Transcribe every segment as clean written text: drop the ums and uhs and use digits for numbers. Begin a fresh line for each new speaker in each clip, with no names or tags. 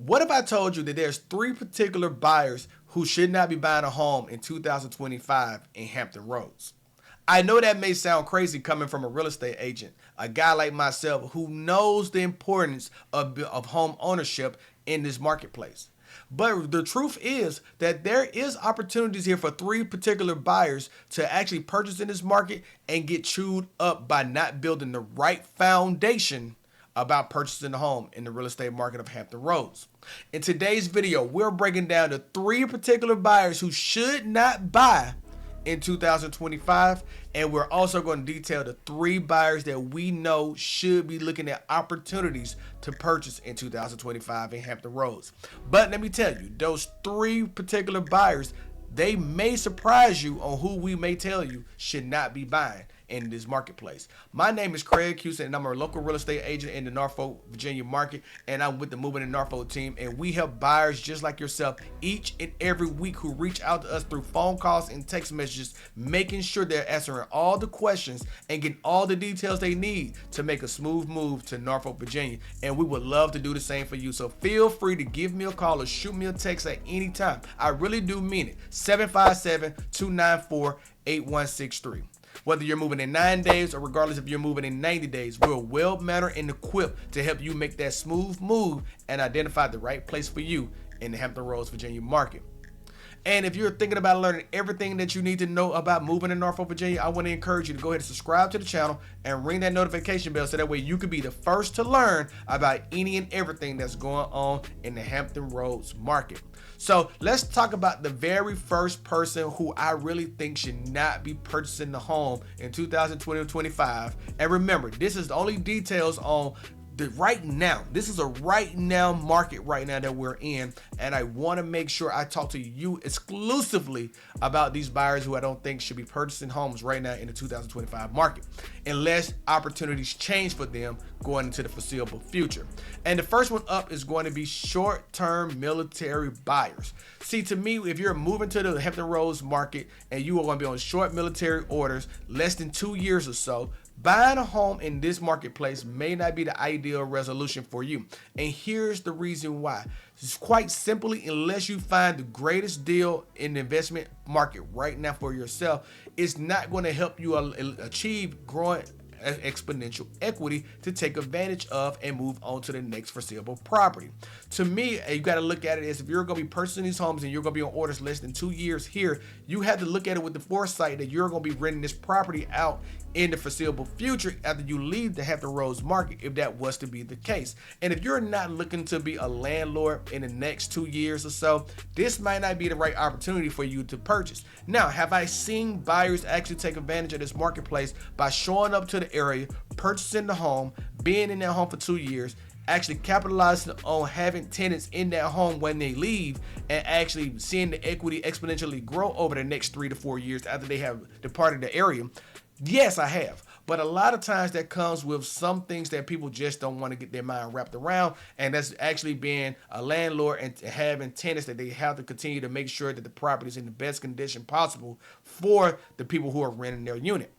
What if I told you that there's 3 particular buyers who should not be buying a home in 2025 in Hampton Roads? I know that may sound crazy coming from a real estate agent, a guy like myself who knows the importance of home ownership in this marketplace. But the truth is that there is opportunities here for 3 particular buyers to actually purchase in this market and get chewed up by not building the right foundation about purchasing a home in the real estate market of Hampton Roads. In today's video, we're breaking down the 3 particular buyers who should not buy in 2025, and we're also going to detail the 3 buyers that we know should be looking at opportunities to purchase in 2025 in Hampton Roads. But let me tell you, those 3 particular buyers, they may surprise you on who we may tell you should not be buying in this marketplace. My name is Craig Houston, and I'm a local real estate agent in the Norfolk, Virginia market, and I'm with the Moving in Norfolk team, and we help buyers just like yourself each and every week who reach out to us through phone calls and text messages, making sure they're answering all the questions and getting all the details they need to make a smooth move to Norfolk, Virginia, and we would love to do the same for you. So feel free to give me a call or shoot me a text at any time. I really do mean it. 757-294-8163. Whether you're moving in 9 days or regardless if you're moving in 90 days, we're well-mannered and equipped to help you make that smooth move and identify the right place for you in the Hampton Roads, Virginia market. And if you're thinking about learning everything that you need to know about moving in Norfolk, Virginia, I want to encourage you to go ahead and subscribe to the channel and ring that notification bell so that way you can be the first to learn about any and everything that's going on in the Hampton Roads market. So let's talk about the very first person who I really think should not be purchasing the home in 2020-25. And remember, this is the only details on the right now. This is a right now market right now that we're in, and I want to make sure I talk to you exclusively about these buyers who I don't think should be purchasing homes right now in the 2025 market, unless opportunities change for them going into the foreseeable future. And the first one up is going to be short-term military buyers. See, to me, if you're moving to the Hampton Roads market and you are going to be on short military orders, less than 2 years or so, buying a home in this marketplace may not be the ideal resolution for you. And here's the reason why. It's quite simply, unless you find the greatest deal in the investment market right now for yourself, it's not going to help you achieve growing exponential equity to take advantage of and move on to the next foreseeable property. To me, you got to look at it as if you're going to be purchasing these homes and you're going to be on orders less than 2 years here, you have to look at it with the foresight that you're going to be renting this property out in the foreseeable future after you leave the Hampton Roads market, if that was to be the case. And if you're not looking to be a landlord in the next 2 years or so, this might not be the right opportunity for you to purchase. Now, have I seen buyers actually take advantage of this marketplace by showing up to the area, purchasing the home, being in that home for 2 years, actually capitalizing on having tenants in that home when they leave, and actually seeing the equity exponentially grow over the next 3 to 4 years after they have departed the area? Yes, I have. But a lot of times that comes with some things that people just don't want to get their mind wrapped around, and that's actually being a landlord and having tenants that they have to continue to make sure that the property is in the best condition possible for the people who are renting their unit.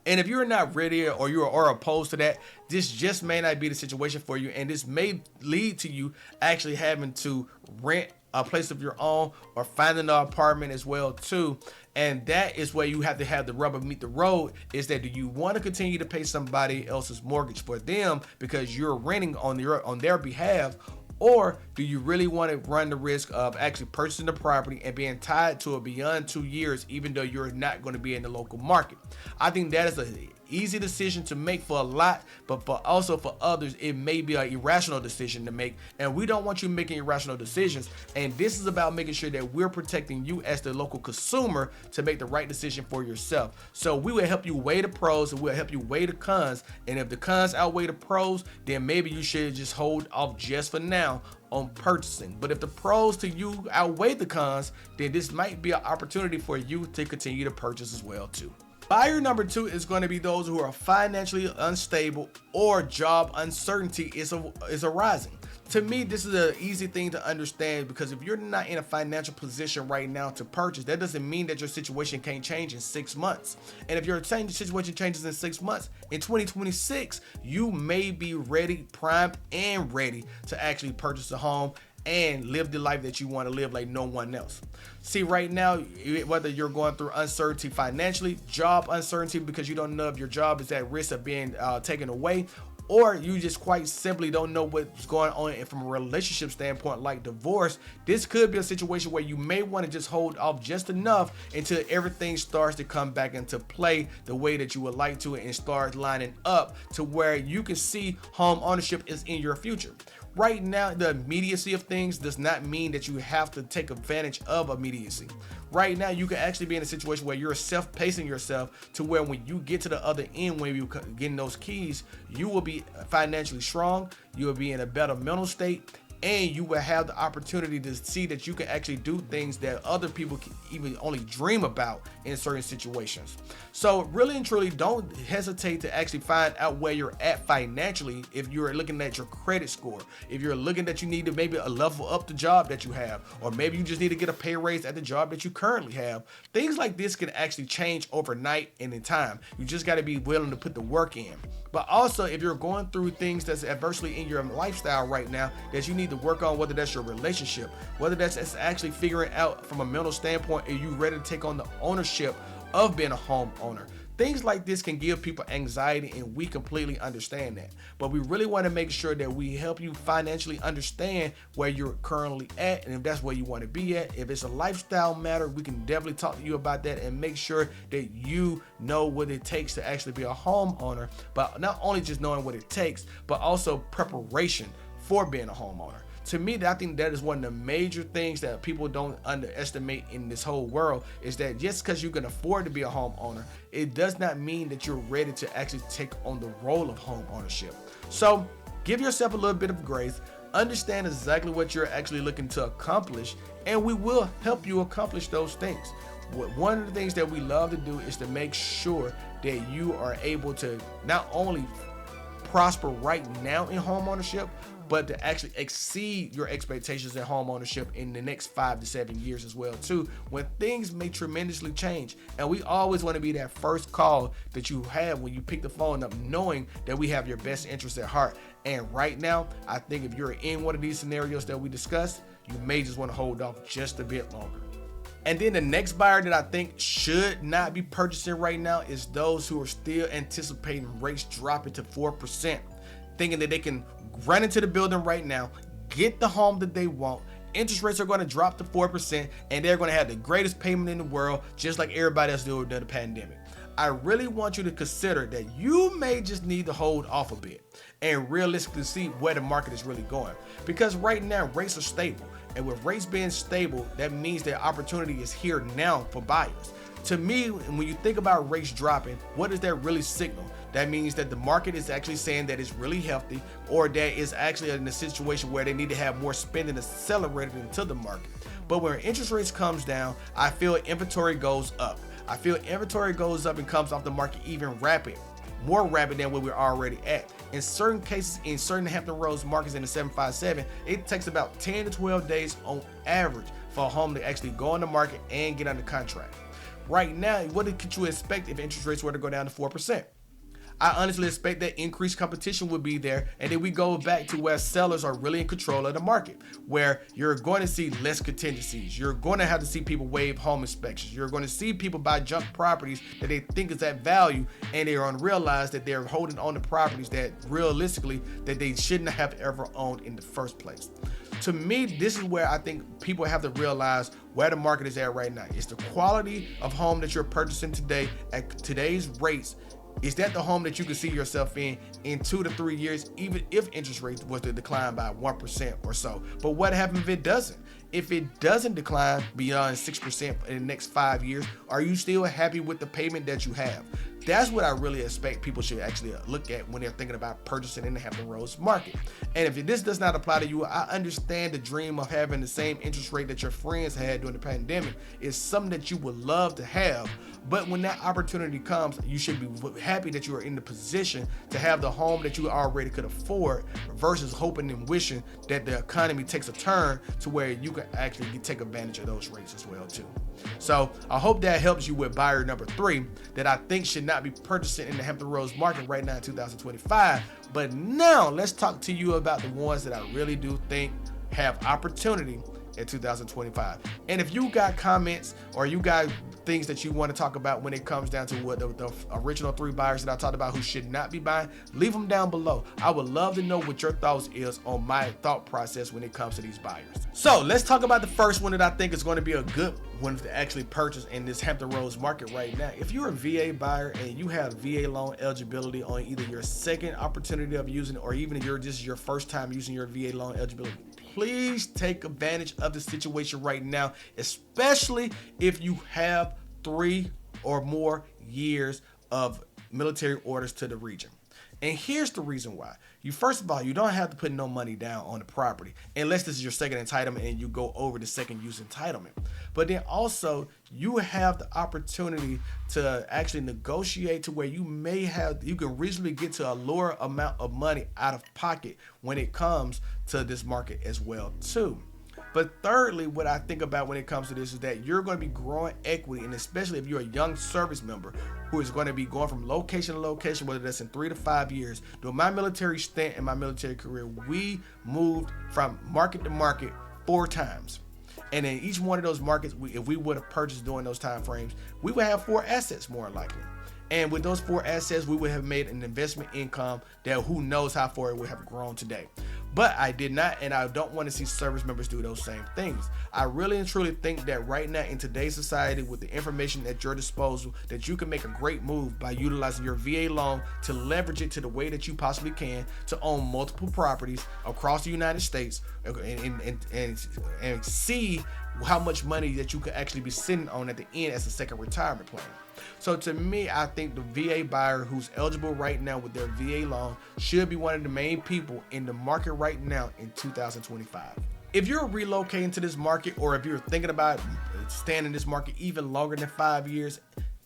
And if you're not ready or you are opposed to that, this just may not be the situation for you, and this may lead to you actually having to rent a place of your own or finding an apartment as well too. And that is where you have to have the rubber meet the road, is that do you want to continue to pay somebody else's mortgage for them because you're renting on their behalf, or do you really want to run the risk of actually purchasing the property and being tied to it beyond 2 years, even though you're not going to be in the local market? I think that is an easy decision to make for a lot, but also for others, it may be an irrational decision to make, and we don't want you making irrational decisions. And this is about making sure that we're protecting you as the local consumer to make the right decision for yourself. So we will help you weigh the pros and we'll help you weigh the cons, and if the cons outweigh the pros, then maybe you should just hold off just for now on purchasing. But if the pros to you outweigh the cons, then this might be an opportunity for you to continue to purchase as well too. Buyer number 2 is going to be those who are financially unstable or job uncertainty is arising. To me, this is an easy thing to understand, because if you're not in a financial position right now to purchase, that doesn't mean that your situation can't change in 6 months. And if your situation changes in 6 months, in 2026, you may be ready, primed, and ready to actually purchase a home and live the life that you want to live like no one else. See, right now, whether you're going through uncertainty financially, job uncertainty because you don't know if your job is at risk of being taken away, or you just quite simply don't know what's going on from a relationship standpoint, like divorce, this could be a situation where you may want to just hold off just enough until everything starts to come back into play the way that you would like to, and start lining up to where you can see home ownership is in your future. Right now, the immediacy of things does not mean that you have to take advantage of immediacy. Right now, you can actually be in a situation where you're self-pacing yourself to where when you get to the other end, when you getting those keys, you will be financially strong, you will be in a better mental state, and you will have the opportunity to see that you can actually do things that other people can even only dream about in certain situations. So really and truly, don't hesitate to actually find out where you're at financially. If you're looking at your credit score, if you're looking that you need to maybe a level up the job that you have, or maybe you just need to get a pay raise at the job that you currently have, things like this can actually change overnight and in time. You just got to be willing to put the work in. But also, if you're going through things that's adversely in your lifestyle right now that you need to work on, whether that's your relationship, whether that's actually figuring out from a mental standpoint, are you ready to take on the ownership of being a homeowner? Things like this can give people anxiety, and we completely understand that. But we really want to make sure that we help you financially understand where you're currently at, and if that's where you want to be at. If it's a lifestyle matter, we can definitely talk to you about that and make sure that you know what it takes to actually be a homeowner. But not only just knowing what it takes, but also preparation for being a homeowner. To me, I think that is one of the major things that people don't underestimate in this whole world, is that just because you can afford to be a homeowner, it does not mean that you're ready to actually take on the role of home ownership. So give yourself a little bit of grace, understand exactly what you're actually looking to accomplish, and we will help you accomplish those things. One of the things that we love to do is to make sure that you are able to not only prosper right now in home ownership, but to actually exceed your expectations in home ownership in the next 5 to 7 years as well too, when things may tremendously change. And we always want to be that first call that you have when you pick the phone up, knowing that we have your best interests at heart. And right now, I think if you're in one of these scenarios that we discussed, you may just want to hold off just a bit longer. And then the next buyer that I think should not be purchasing right now is those who are still anticipating rates dropping to 4%, thinking that they can run into the building right now, get the home that they want. Interest rates are going to drop to 4%, and they're going to have the greatest payment in the world, just like everybody else did during the pandemic. I really want you to consider that you may just need to hold off a bit and realistically see where the market is really going. Because right now, rates are stable. And with rates being stable, that means that opportunity is here now for buyers. To me, when you think about rates dropping, what does that really signal? That means that the market is actually saying that it's really healthy, or that it's actually in a situation where they need to have more spending accelerated into the market. But when interest rates comes down, I feel inventory goes up. I feel inventory goes up and comes off the market even more rapid than where we're already at. In certain cases, in certain Hampton Roads markets in the 757, it takes about 10 to 12 days on average for a home to actually go on the market and get under contract. Right now, what could you expect if interest rates were to go down to 4%? I honestly expect that increased competition would be there, and then we go back to where sellers are really in control of the market, where you're going to see less contingencies. You're going to have to see people waive home inspections. You're going to see people buy junk properties that they think is at value, and they're going to realize that they're holding on to properties that realistically that they shouldn't have ever owned in the first place. To me, this is where I think people have to realize where the market is at right now. It's the quality of home that you're purchasing today at today's rates. Is that the home that you can see yourself in 2 to 3 years, even if interest rates was to decline by 1% or so? But what happens if it doesn't? If it doesn't decline beyond 6% in the next 5 years, are you still happy with the payment that you have? That's what I really expect people should actually look at when they're thinking about purchasing in the Hampton Roads market. And if this does not apply to you, I understand the dream of having the same interest rate that your friends had during the pandemic is something that you would love to have. But when that opportunity comes, you should be happy that you are in the position to have the home that you already could afford versus hoping and wishing that the economy takes a turn to where you can actually take advantage of those rates as well too. So I hope that helps you with buyer number 3 that I think should not be purchasing in the Hampton Roads market right now in 2025. But now let's talk to you about the ones that I really do think have opportunity in 2025. And if you got comments or you got things that you want to talk about when it comes down to what the original 3 buyers that I talked about who should not be buying, leave them down below. I would love to know what your thoughts is on my thought process when it comes to these buyers. So let's talk about the first one that I think is going to be a good one to actually purchase in this Hampton Roads market right now. If you're a VA buyer and you have VA loan eligibility on either your second opportunity of using it or even if you're just your first time using your VA loan eligibility, please take advantage of the situation right now, especially if you have 3 or more years of military orders to the region. And here's the reason why. First of all, you don't have to put no money down on the property unless this is your second entitlement and you go over the second use entitlement. But then also you have the opportunity to actually negotiate to where you can reasonably get to a lower amount of money out of pocket when it comes to this market as well too. But thirdly, what I think about when it comes to this is that you're going to be growing equity, and especially if you're a young service member who is going to be going from location to location, whether that's in 3 to 5 years. During my military stint and my military career, we moved from market to market 4 times. And in each one of those markets, if we would have purchased during those time frames, we would have 4 assets more likely. And with those 4 assets, we would have made an investment income that who knows how far it would have grown today. But I did not, and I don't want to see service members do those same things. I really and truly think that right now in today's society, with the information at your disposal, that you can make a great move by utilizing your VA loan to leverage it to the way that you possibly can to own multiple properties across the United States and see how much money that you could actually be sitting on at the end as a second retirement plan. So to me, I think the VA buyer who's eligible right now with their VA loan should be one of the main people in the market right now in 2025. If you're relocating to this market, or if you're thinking about staying in this market even longer than 5 years,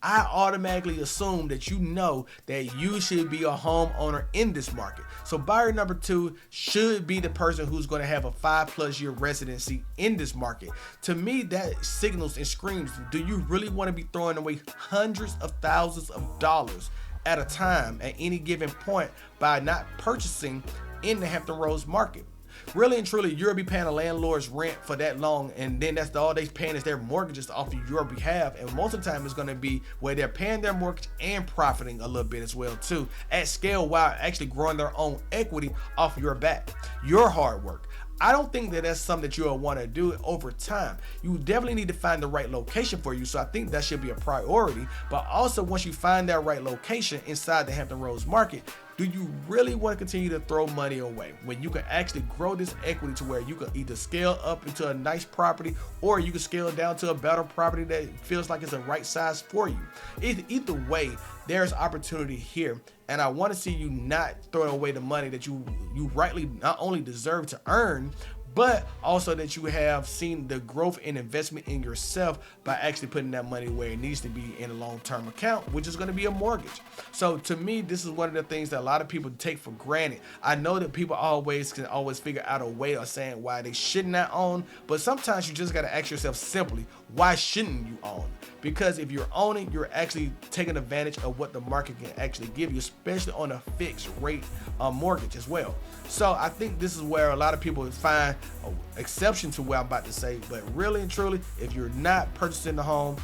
I automatically assume that you know that you should be a homeowner in this market. So buyer number 2 should be the person who's going to have a 5+ year residency in this market. To me, that signals and screams, do you really want to be throwing away hundreds of thousands of dollars at a time at any given point by not purchasing in the Hampton Roads market? Really and truly, you'll be paying a landlord's rent for that long, and then that's all they're paying is their mortgages off of your behalf. And most of the time, it's going to be where they're paying their mortgage and profiting a little bit as well too, at scale, while actually growing their own equity off your back, your hard work. I don't think that that's something that you'll want to do over time. You definitely need to find the right location for you. So I think that should be a priority. But also, once you find that right location inside the Hampton Roads market, do you really want to continue to throw money away when you can actually grow this equity to where you can either scale up into a nice property, or you can scale down to a better property that feels like it's the right size for you? Either way, there's opportunity here, and I want to see you not throwing away the money that you rightly not only deserve to earn, but also that you have seen the growth and investment in yourself by actually putting that money where it needs to be in a long-term account, which is going to be a mortgage. So to me, this is one of the things that a lot of people take for granted. I know that people can always figure out a way of saying why they should not own, but sometimes you just got to ask yourself simply, why shouldn't you own? Because if you're owning, you're actually taking advantage of what the market can actually give you, especially on a fixed rate mortgage as well. So I think this is where a lot of people find an exception to what I'm about to say. But really and truly, if you're not purchasing the home,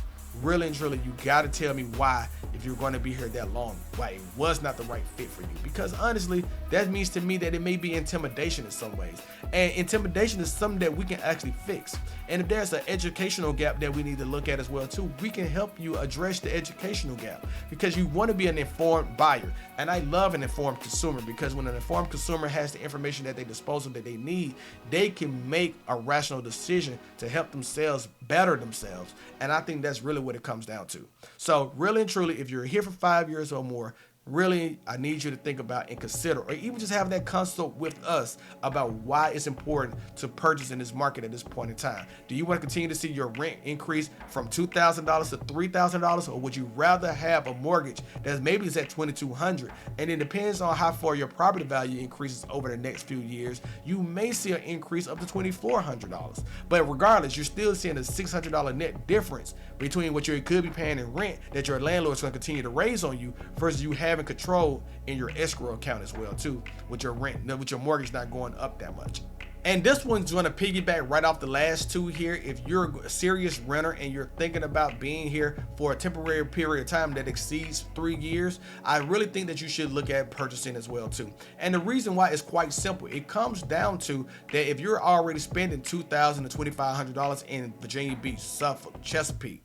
really and truly, you got to tell me why, if you're going to be here that long, why it was not the right fit for you. Because honestly, that means to me that it may be intimidation in some ways. And intimidation is something that we can actually fix. And if there's an educational gap that we need to look at as well too, we can help you address the educational gap, because you want to be an informed buyer. And I love an informed consumer, because when an informed consumer has the information at their disposal that they need, they can make a rational decision to help themselves better themselves. And I think that's really what it comes down to. So really and truly, if you're here for 5 years or more, really, I need you to think about and consider, or even just have that consult with us about why it's important to purchase in this market at this point in time. Do you want to continue to see your rent increase from $2,000 to $3,000, or would you rather have a mortgage that maybe is at $2,200? And it depends on how far your property value increases over the next few years. You may see an increase up to $2,400, but regardless, you're still seeing a $600 net difference between what you could be paying in rent that your landlord's going to continue to raise on you versus you having control in your escrow account as well too, with your rent, with your mortgage not going up that much. And this one's going to piggyback right off the last two here. If you're a serious renter and you're thinking about being here for a temporary period of time that exceeds 3 years, I really think that you should look at purchasing as well too. And the reason why is quite simple. It comes down to that if you're already spending $2,000 to $2,500 in Virginia Beach, Suffolk, Chesapeake,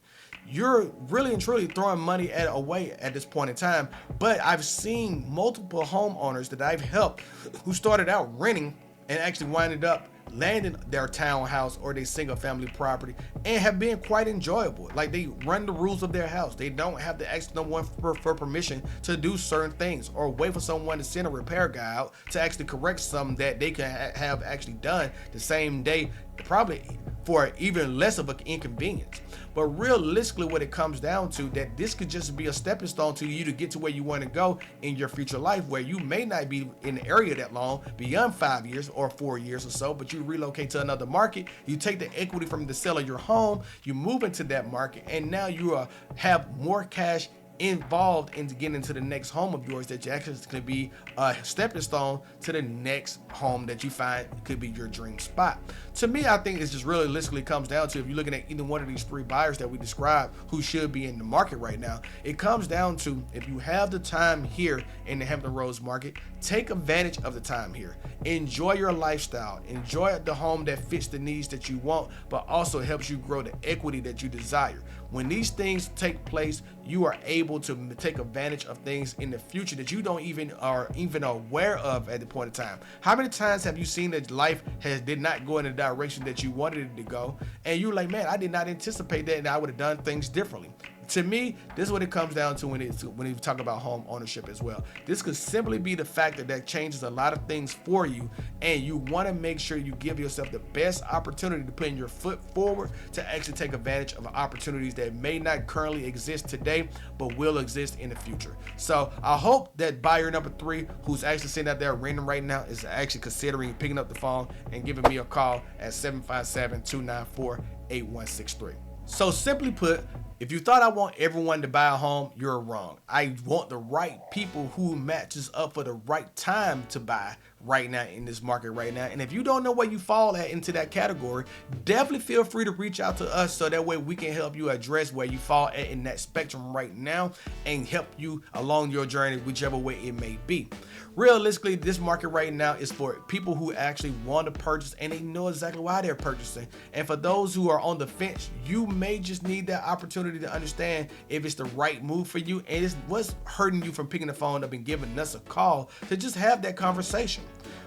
you're really and truly throwing money away at this point in time. But I've seen multiple homeowners that I've helped who started out renting and actually winded up landing their townhouse or their single family property and have been quite enjoyable. Like, they run the rules of their house. They don't have to ask no one for permission to do certain things or wait for someone to send a repair guy out to actually correct something that they can have actually done the same day, probably for even less of an inconvenience. But realistically, what it comes down to, that this could just be a stepping stone to you to get to where you want to go in your future life, where you may not be in the area that long, beyond 5 years or 4 years or so, but you relocate to another market, you take the equity from the sale of your home, you move into that market, and now you have more cash involved in getting into the next home of yours that you actually can be a stepping stone to the next home that you find could be your dream spot. To me, I think it's just realistically comes down to, if you're looking at either one of these three buyers that we described who should be in the market right now, it comes down to, if you have the time here in the Hampton Roads market, take advantage of the time here. Enjoy your lifestyle. Enjoy the home that fits the needs that you want, but also helps you grow the equity that you desire. When these things take place, you are able to take advantage of things in the future that you don't even are aware of at the point in time. How many times have you seen that life did not go in the direction that you wanted it to go, and you're like, man, I did not anticipate that, and I would have done things differently? To me, this is what it comes down to when you talk about home ownership as well. This could simply be the factor that changes a lot of things for you, and you want to make sure you give yourself the best opportunity to put your foot forward to actually take advantage of opportunities that may not currently exist today, but will exist in the future. So I hope that buyer number 3, who's actually sitting out there renting right now, is actually considering picking up the phone and giving me a call at 757-294-8163. So simply put, if you thought I want everyone to buy a home, you're wrong. I want the right people who matches up for the right time to buy right now in this market right now. And if you don't know where you fall at into that category, definitely feel free to reach out to us so that way we can help you address where you fall at in that spectrum right now and help you along your journey, whichever way it may be. Realistically, this market right now is for people who actually want to purchase and they know exactly why they're purchasing. And for those who are on the fence, you may just need that opportunity to understand if it's the right move for you, and it's what's hurting you from picking the phone up and giving us a call to just have that conversation.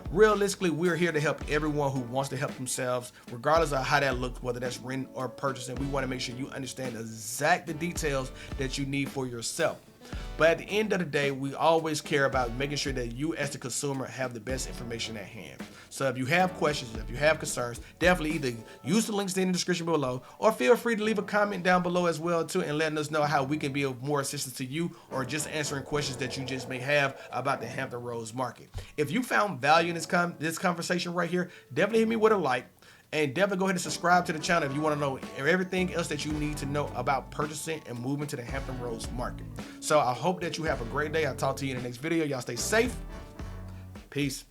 Realistically, we're here to help everyone who wants to help themselves, regardless of how that looks, whether that's renting or purchasing. We want to make sure you understand the details that you need for yourself. But at the end of the day, we always care about making sure that you as the consumer have the best information at hand. So if you have questions, if you have concerns, definitely either use the links in the description below, or feel free to leave a comment down below as well too, and letting us know how we can be of more assistance to you, or just answering questions that you just may have about the Hampton Roads market. If you found value in this conversation right here, definitely hit me with a like. And definitely go ahead and subscribe to the channel if you want to know everything else that you need to know about purchasing and moving to the Hampton Roads market. So I hope that you have a great day. I'll talk to you in the next video. Y'all stay safe. Peace.